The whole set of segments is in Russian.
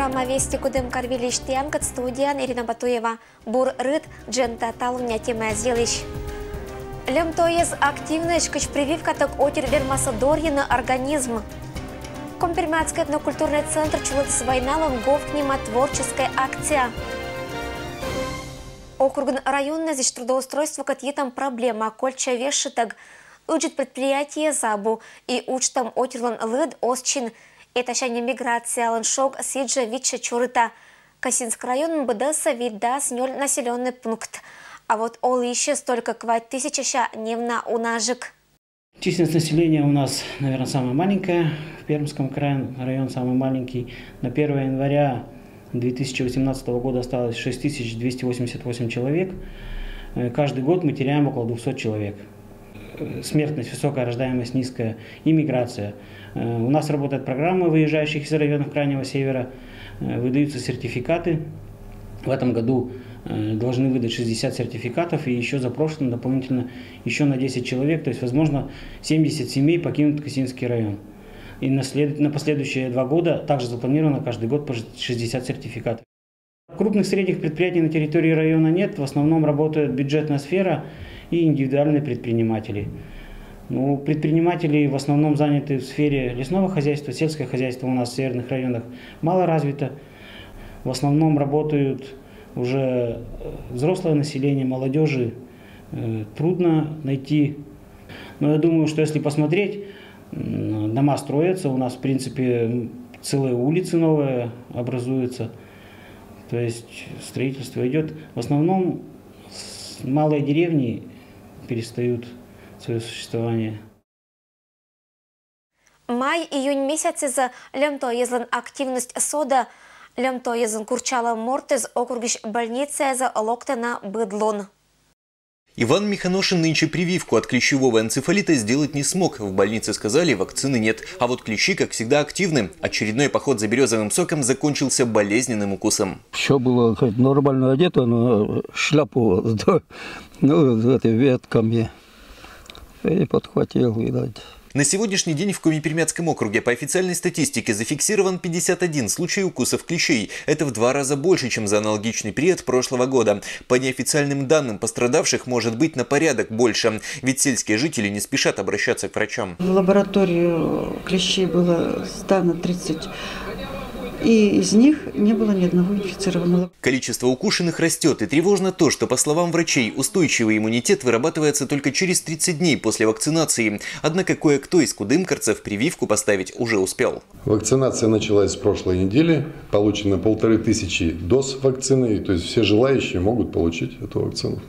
программа «Вести кудым карвилиштиям» кат студиян Ирина Батуева. Бур рыд джента талуня тема зелищ. Лем то есть активность кыч прививка так отер вермасадорье на организм. Компермятский этнокультурный центр чулыт с войналом говкнима творческая акция. Округн районный здесь трудоустройство кат там проблема кольча вешитаг. Учит предприятие забу и учтам отерлан лыд осчин. Это шане миграция ланшок сиджа вича чурыта. Касинск район БДС видас ноль населенный пункт. А вот ол еще столько квать тысяча невна унажик. Численность населения у нас, наверное, самая маленькая. В Пермском крае район самый маленький. На 1 января 2018 года осталось 6288 человек. Каждый год мы теряем около 200 человек. Смертность высокая, рождаемость низкая, иммиграция. У нас работает программа выезжающих из районов Крайнего Севера. Выдаются сертификаты. В этом году должны выдать 60 сертификатов и еще запрошено дополнительно еще на 10 человек. То есть, возможно, 70 семей покинут Касинский район. И на последующие 2 года также запланировано каждый год по 60 сертификатов. Крупных средних предприятий на территории района нет. В основном работает бюджетная сфера и индивидуальные предприниматели. Ну, предприниматели в основном заняты в сфере лесного хозяйства, сельское хозяйство у нас в северных районах мало развито. В основном работают уже взрослое население, молодежи трудно найти. Но я думаю, что если посмотреть, дома строятся, у нас в принципе целые улицы новые образуются. То есть строительство идет. В основном малые деревни перестают свое существование. Май-июнь месяцы за лемто езлан активность сода, лемто езлан курчала мортез округиш больницы за локтана быдлон. Иван Миханошин нынче прививку от клещевого энцефалита сделать не смог. В больнице сказали, вакцины нет. А вот клещи, как всегда, активны. Очередной поход за березовым соком закончился болезненным укусом. Все было нормально одето, но шляпу этой ветками и подхватил, видать. На сегодняшний день в Коми-Пермяцком округе по официальной статистике зафиксирован 51 случай укусов клещей. Это в 2 раза больше, чем за аналогичный период прошлого года. По неофициальным данным, пострадавших может быть на порядок больше. Ведь сельские жители не спешат обращаться к врачам. В лабораторию клещей было сдано 30. И из них не было ни одного инфицированного. Количество укушенных растет, и тревожно то, что, по словам врачей, устойчивый иммунитет вырабатывается только через 30 дней после вакцинации. Однако кое-кто из кудымкарцев прививку поставить уже успел. Вакцинация началась с прошлой недели. Получено 1500 доз вакцины, то есть все желающие могут получить эту вакцину.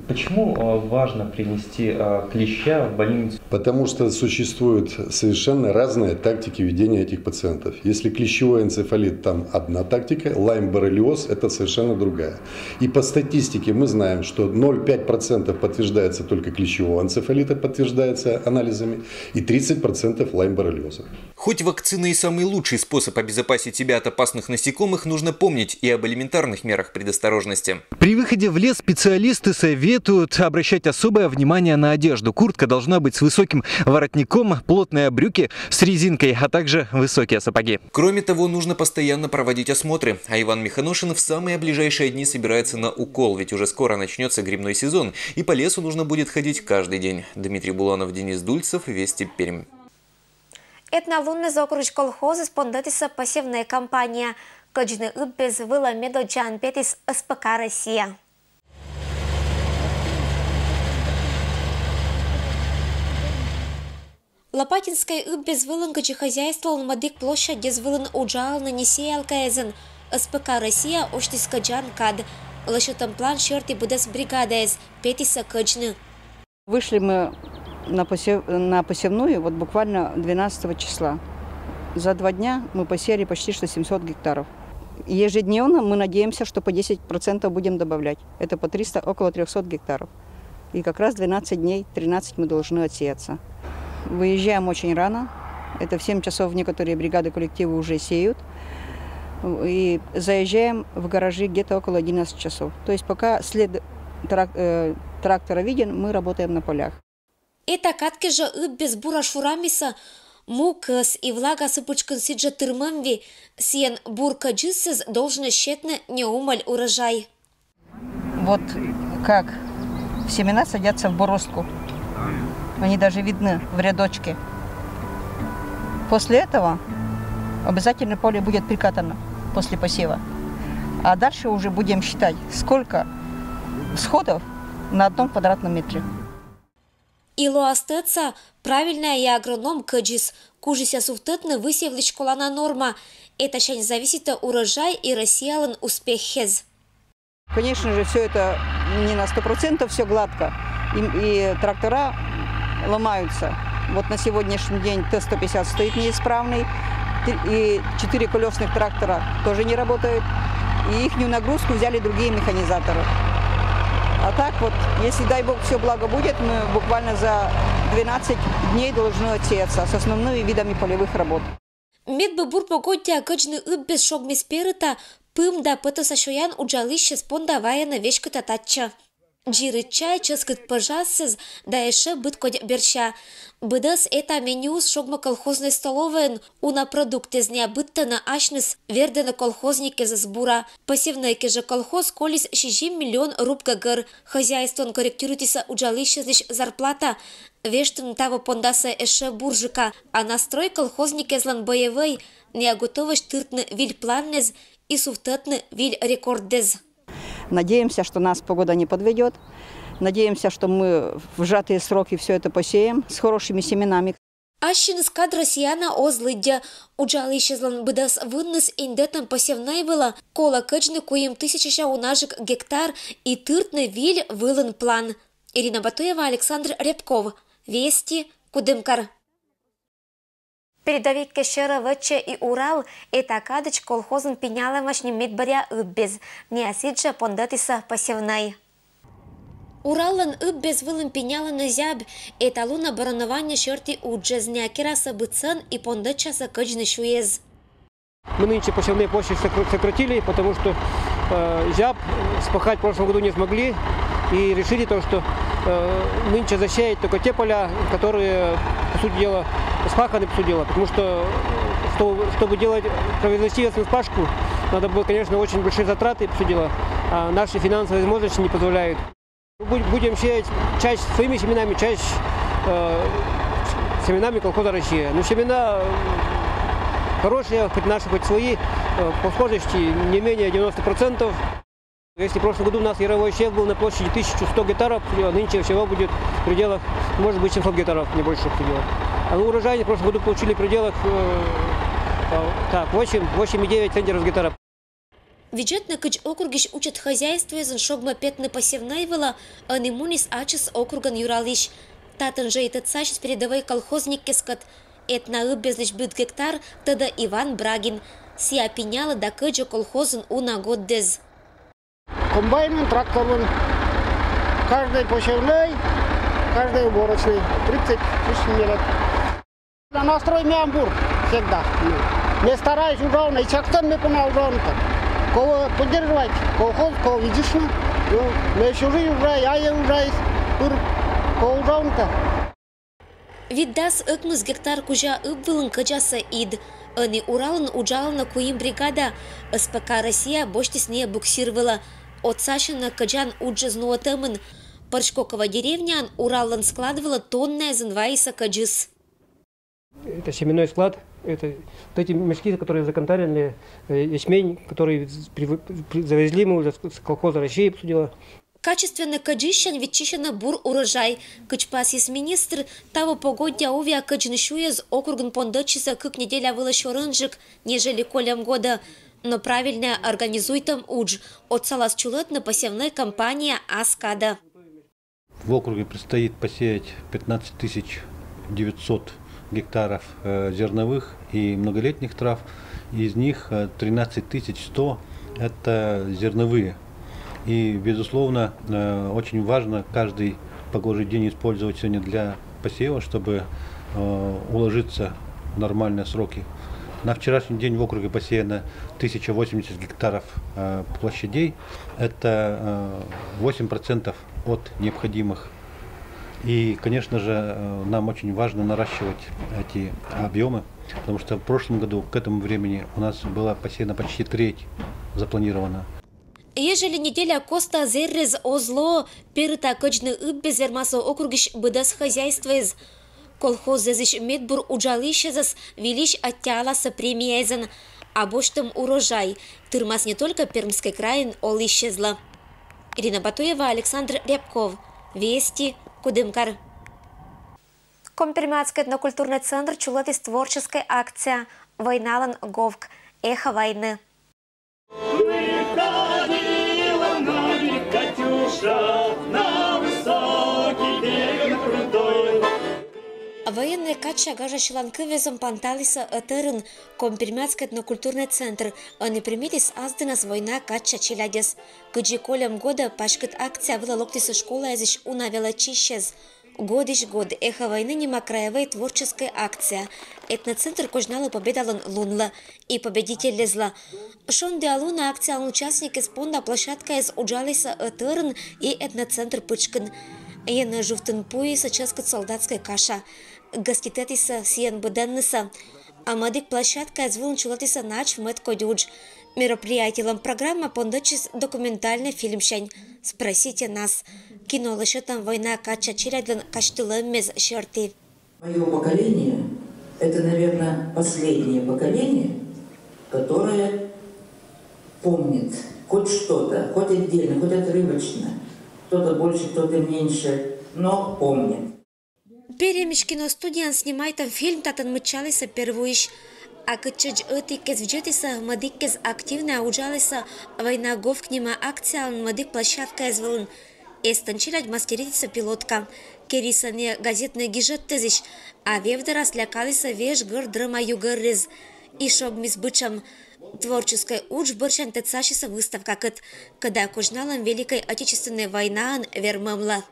Почему важно принести клеща в больницу? Потому что существуют совершенно разные тактики ведения этих пациентов. Если клещевой энцефалит, там одна тактика, лайм-боррелиоз – это совершенно другая. И по статистике мы знаем, что 0,5% подтверждается только клещевого энцефалита, подтверждается анализами, и 30% лайм-боррелиоза. Хоть вакцина и самый лучший способ обезопасить себя от опасных насекомых, нужно помнить и об элементарных мерах предосторожности. При выходе в лес специалисты советуют обращать особое внимание на одежду. Куртка должна быть с высоким воротником, плотные брюки с резинкой, а также высокие сапоги. Кроме того, нужно постоянно проводить осмотры. А Иван Миханошин в самые ближайшие дни собирается на укол, ведь уже скоро начнется грибной сезон, и по лесу нужно будет ходить каждый день. Дмитрий Буланов, Денис Дульцев, Вести Пермь. Этнолунный закруж колхоза спондатиса пассивная компания. Каджны без выла медоджан петис СПК Россия. Лопатинская без вылан качи хозяйство он мадик площадь без вылан уджал на несей алкаезен. СПК Россия оштиска джан кад. Лошутам план шерти будес бригадез петиса каджны. Вышли мы на посевную вот буквально 12 числа. За 2 дня мы посеяли почти что 700 гектаров. Ежедневно мы надеемся, что по 10% будем добавлять. Это по 300, около 300 гектаров. И как раз 12 дней, 13 мы должны отсеяться. Выезжаем очень рано. Это в 7 часов некоторые бригады, коллективы уже сеют. И заезжаем в гаражи где-то около 11 часов. То есть пока след трактора виден, мы работаем на полях. Это катки же без бура шурамиса Мукас и влага сыпучкан сиджа тырмамви, сиен бурка джиссез должен щетно не умаль урожай. Вот как семена садятся в бороздку. Они даже видны в рядочке. После этого обязательно поле будет прикатано после посева. А дальше уже будем считать, сколько всходов на 1 квадратном метре. Ило остаться правильная и агроном каджис, кужися суфтетны высевли школана норма. Это щань зависит от урожай и рассеялан успех хез. Конечно же, все это не на 100%, все гладко. И трактора ломаются. Вот на сегодняшний день Т-150 стоит неисправный. И 4 колесных трактора тоже не работают. И их нагрузку взяли другие механизаторы. А так вот, если, дай бог, все благо будет, мы буквально за 12 дней должны отсеяться с основными видами полевых работ. Медбы бур погодя каджны без шогми спирита, пым да пытаса шоян уджалище спондавая на вешка татача. Джиры чай ческат пожасыз, да еще быт кодь берча. Быдас это меню с шогма колхозной столовой, уна продукты з необытта на ашнес верде на колхозники за сбура. Посевнайки же колхоз колись 6 миллион руб гагар. Хозяйствон корректируйтеся уджалище лишь зарплата. Вештын того пондаса эше буржика, а настрой колхозники злан боевой, не готовыш тыртны виль планнез и суфтетны виль рекордез. Надеемся, что нас погода не подведет. Надеемся, что мы в сжатые сроки все это посеем с хорошими семенами. Ащин скад россияна озлыдя. Уджалище злан быдас выннес индетом посевной была, кола качны куем 1000 унажик гектар и тыртны виль вылын план. Ирина Батуева, Александр Рябков. Вести, Кудымкар. Передовик Кешера, Ваче и Урал – это кадыч колхозен пенялымаш медбаря ыббез, не осиджа пондатиса посевной. Уралын ыббез вылым пенялыны зяб, это луна баранования шерти уджез, не акираса быцан и пондачаса каджны шуез. Мы нынче посевные площади сократили, потому что зяб спахать в прошлом году не смогли. И решили то, что нынче засеять только те поля, которые, по сути дела, спаханы, по сути дела. Потому что, чтобы произвести спашку, надо было, конечно, очень большие затраты, по сути дела, а наши финансовые возможности не позволяют. Будем сеять часть своими семенами, часть семенами колхоза «Россия». Но семена хорошие, хоть наши, хоть свои, по схожести не менее 90%. Если в прошлом году у нас яровой сев был на площади 1100 гектаров, нынче всего будет в пределах, может быть, 700 гектаров, не больше в пределах. А урожай в прошлом году получили в пределах 8,9 центнеров с гектара. Бюджетный кыч округиш учат хозяйство из шогма петны посевной вела, а не мунис ачес округан юралиш. Татын же этот сачес передовой колхозник кескат. Этна без лишь быт гектар, тогда Иван Брагин. Сия пеняла да кыджа колхозен уна год дез. Комбайном, трактором, каждый посевной, каждый уборочный, 30 тысяч лет. Настрой мямбур всегда. Не стараюсь ужасно, и чактан me пона ужасно. Кого поддерживать, колхоз, кого видишно, мы чужие уже, я уже, кого ужасно. Виддас ыкмыз гектар кужа ыбвылын кыджаса ид. Они Уралын уджалына куим бригада. СПК «Россия» боштисне буксировала. От Сашина каджан уджазнуа тымын. Паршкокова деревня Уралын складывала тонная занвайса каджис. Это семенной склад. Это вот эти мешки, которые законтарили, ячмень, который завезли мы уже с колхоза «Россия», обсудила. Качественно каджищан ветчищана бур урожай. Качпасис министр того погодя увя каджнышуя с округан пондочиса как неделя вылащу рынжик, нежели колям года. Но правильно организуй там удж. От салас чулетна посевной компания «Аскада». В округе предстоит посеять 15 900 гектаров зерновых и многолетних трав. Из них 13 100 – это зерновые. И, безусловно, очень важно каждый погожий день использовать сегодня для посева, чтобы уложиться в нормальные сроки. На вчерашний день в округе посеяно 1080 гектаров площадей. Это 8% от необходимых И, конечно же, нам очень важно наращивать эти объемы, потому что в прошлом году к этому времени у нас была посеяна почти треть запланирована. Ежели неделя коста зеррез озло перта кочны без вермасо округиш быдас хозяйствез. Колхоз зезиш медбур уджалищезас велищ оттяласа премиезен, а боштом урожай. Тырмас не только Пермский край, ол исчезла. Ирина Батуева, Александр Рябков. Вести, Кудымкар. Компермятский этнокультурный центр чулатис творческая акция «Войналан Говк. Эхо войны». Военные кача гажа шиланкы везом панталиса этерн Компермятский этнокультурный центр, а не примитис азденас война кача челядес. Кыджи колем года пашкет акция вела локтиса школа языч унавела чищез. Годиш год эхо войны нема краевая творческая акция. Этноцентр кожнала победалан лунла и победитель лезла. Шон диалуна акция участники спонда площадка из уджалиса этерн и этноцентр пычкин. Ена жуфтын пуиса ческат солдатская каша. Гаститетиса сиен беденниса. Амадик площадка из вулнчулатиса нач мэт кодюдж. Мероприятием программа пондочис документальный фильм «Шень». Спросите нас. Кино лошадом война кача челяден каштылем мез шерти. Мое поколение – это, наверное, последнее поколение, которое помнит хоть что-то, хоть отдельно, хоть отрывочно. Кто-то больше, кто-то меньше, но помнит. Перемешкино студиян снимает там фильм «Татан мычалиса первуиш». А кычач этикез вджетиса мадикез активно уджалиса война Говк нема акция мадик площадка изволн. Эстанчилять мастеритиса пилотка. Кериса не газетный гижет тезиш, а вевдара слякалиса веш гор драма югорез. И шог мис бычам. Творческая уч борщан тецашиса выставка кыт, когда кожналом Великой Отечественной войны вермамла.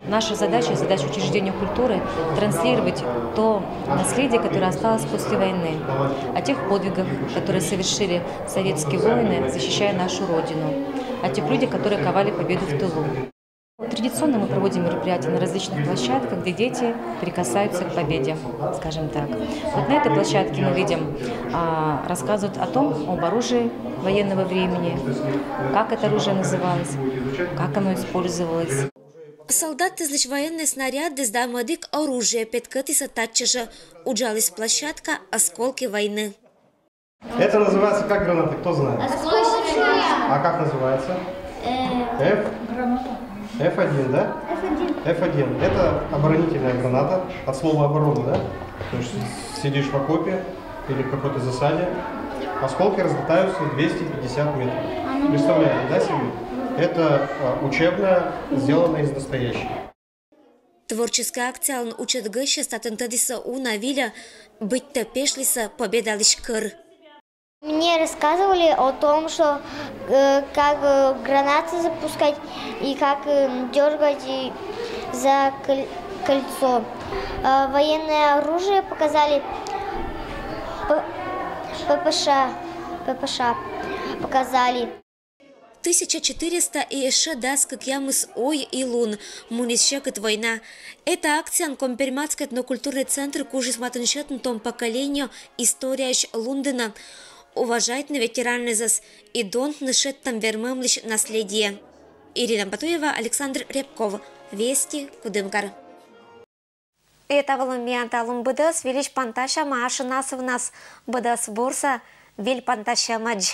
Наша задача учреждения культуры – транслировать то наследие, которое осталось после войны, о тех подвигах, которые совершили советские воины, защищая нашу Родину, о тех людях, которые ковали победу в тылу. Традиционно мы проводим мероприятия на различных площадках, где дети прикасаются к победе, скажем так. Вот на этой площадке мы видим, рассказывают о том, об оружии военного времени, как это оружие называлось, как оно использовалось. Солдаты излишь военные снаряды с дамадик оружие, петкатиса татчажа, уджалась площадка «Осколки войны». Это называется как граната, кто знает? А как называется? F1, да? F1. Это оборонительная граната, от слова оборона, да? То есть сидишь в окопе или в какой-то засаде, осколки разлетаются 250 метров. Представляете, да, себе? Это учебная, сделанная из настоящей. Творческая акция он учит гыще статентадиса уна виля быть топешлиса победа лишь кыр. Мне рассказывали о том, что как гранаты запускать и как дергать за кольцо. Военное оружие показали, ППШ показали. 1400 и еще дас, как ямыс ой и лун, мунисчекет война. Эта акция Компермятский этнокультурный центр кужис матаншетн том поколению история Лундена. Уважает на ветераны зас и донт нашет там вермемлищ наследие. Ирина Батуева, Александр Рябков. Вести, Кудымкар. Это волумианта лумбыдас велич панташа маашинас в нас быдас бурса вель панташа мадж.